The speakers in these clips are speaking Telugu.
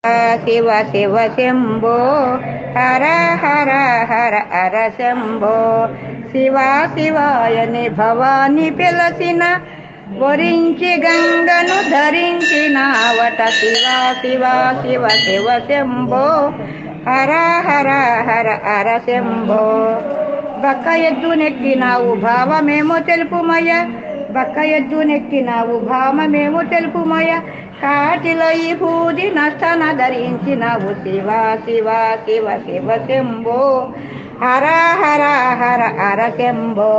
శివ శివ శంభో హర హర హర హర శంభో శివ శివాయని భవాని పిలసిన వరించి గంగను ధరించినావట శివ శివ శివ శివ శంభో హర హర హర హర శంభో బక్క ఎద్దు నెక్కినావు భావమేమో తెలుపుమయ బక్క ఎద్దు నెక్కినావు భావమేమో తెలుపుమయ కాటిలో ఈ పూది నష్టన ధరించినావు శివ శివ శివ శివ శంభో హర హర హర హర శంభో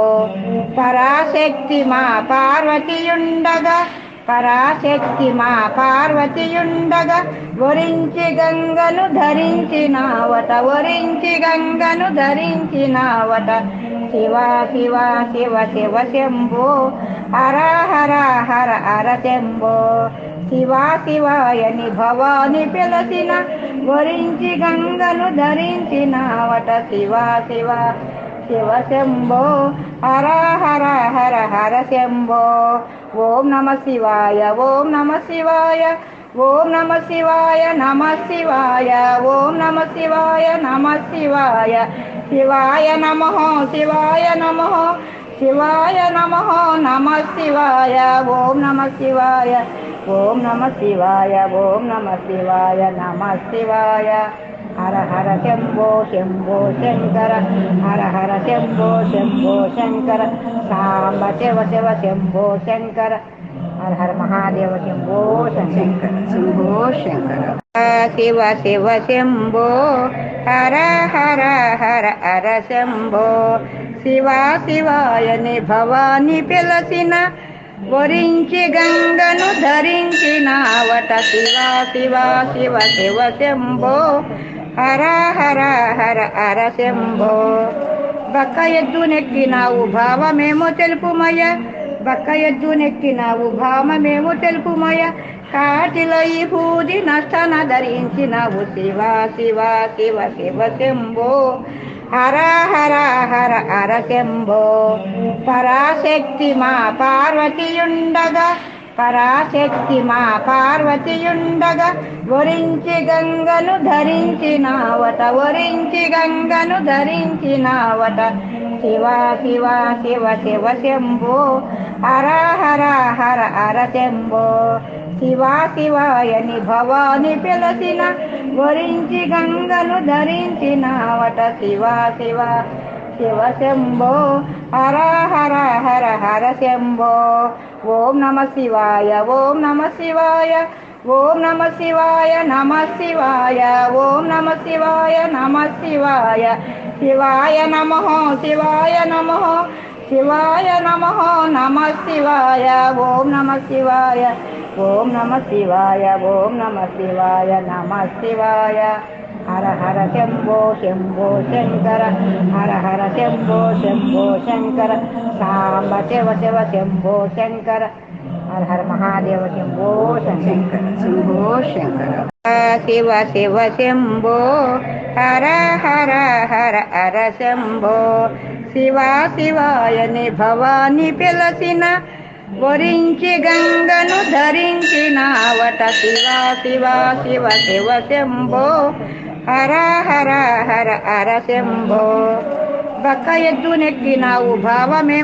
పరాశక్తి మా పార్వతియుండగా పరాశక్తి మా పార్వతియుండగా వరించి గంగను ధరించినావట వరించి గంగను ధరించినావట శివ శివ శివ శివ శంభో హర హర హర హర శంభో శివ శివాయని భవాని పిలసిన వరించి గంగను ధరించినావట శివ శివ శివ శంభో హర హర హర హర శంభో ఓం నమ శివాయ ఓం నమ శివాయ ఓం నమ శివాయ నమ శివాయ ఓం నమ శివాయ నమ శివాయ శివాయ నమః శివాయ నమః శివాయ నమః నమ శివాయ ఓం నమ శివాయ ఓం నమ శివాయ ఓం నమ శివాయ నమ శివాయ హర హర శంభో శంభో శంకర హర హర శంభో శంభో శంకర సాంబ శివ శివ శంభో శంకర హర హర మహాదేవ శంభో శంకర శంభో శంకర శివ శివ శంభో హర హర హర హర శంభో శివ శివాయని భవాని పిలసిన వరించి గంగను ధరించినావట శివ శివ శివ శివ శంభో హర హర హర హర శంభో బక్క ఎద్దు నెక్కినావు భావమేమో తెలుపుమయ బక్క ఎద్దు నెక్కినావు భావమేమో తెలుపుమయ కాటిలో ఈ పూది నష్టన ధరించినావు శివ శివ శివ శివ శంభో హర హర హర హర శంభో పరాశక్తి మా పార్వతియుండగా పరాశక్తి మా పార్వతియుండగా వరించి గంగను ధరించినావట వరించి గంగను ధరించినావట శివ శివ శివ శివ శంభో హర హర హర హర శంభో శివ శివాయని భవాని పిలసిన వరించి గంగను ధరించినావట శివ శివ శివ శంభో హర హర హర హర శంభో ఓం నమ శివాయ ఓం నమ శివాయ ఓం నమ శివాయ నమ శివాయ ఓం నమ శివాయ నమ శివాయ శివాయ నమః శివాయ నమః శివాయ నమః నమ శివాయ ఓం నమ శివాయ ఓం నమ శివాయ ఓం నమ శివాయ నమ శివాయ హర హర శంభో శంభో శంకర హర హర శంభో శంభో శంకర సాంబ శివ శివ శంభో శంకర హర హర మహాదేవ శంభో శంకర శంభో శంకర శివ శివ శంభో హర హర హర హర శంభో శివ శివాయని భవాని పిలసిన వరించి గంగను ధరించినావట శివ శివ శివ శివ శంభో హర హర హర హర శంభో బక్క ఎద్దు నెక్కినావు భావమే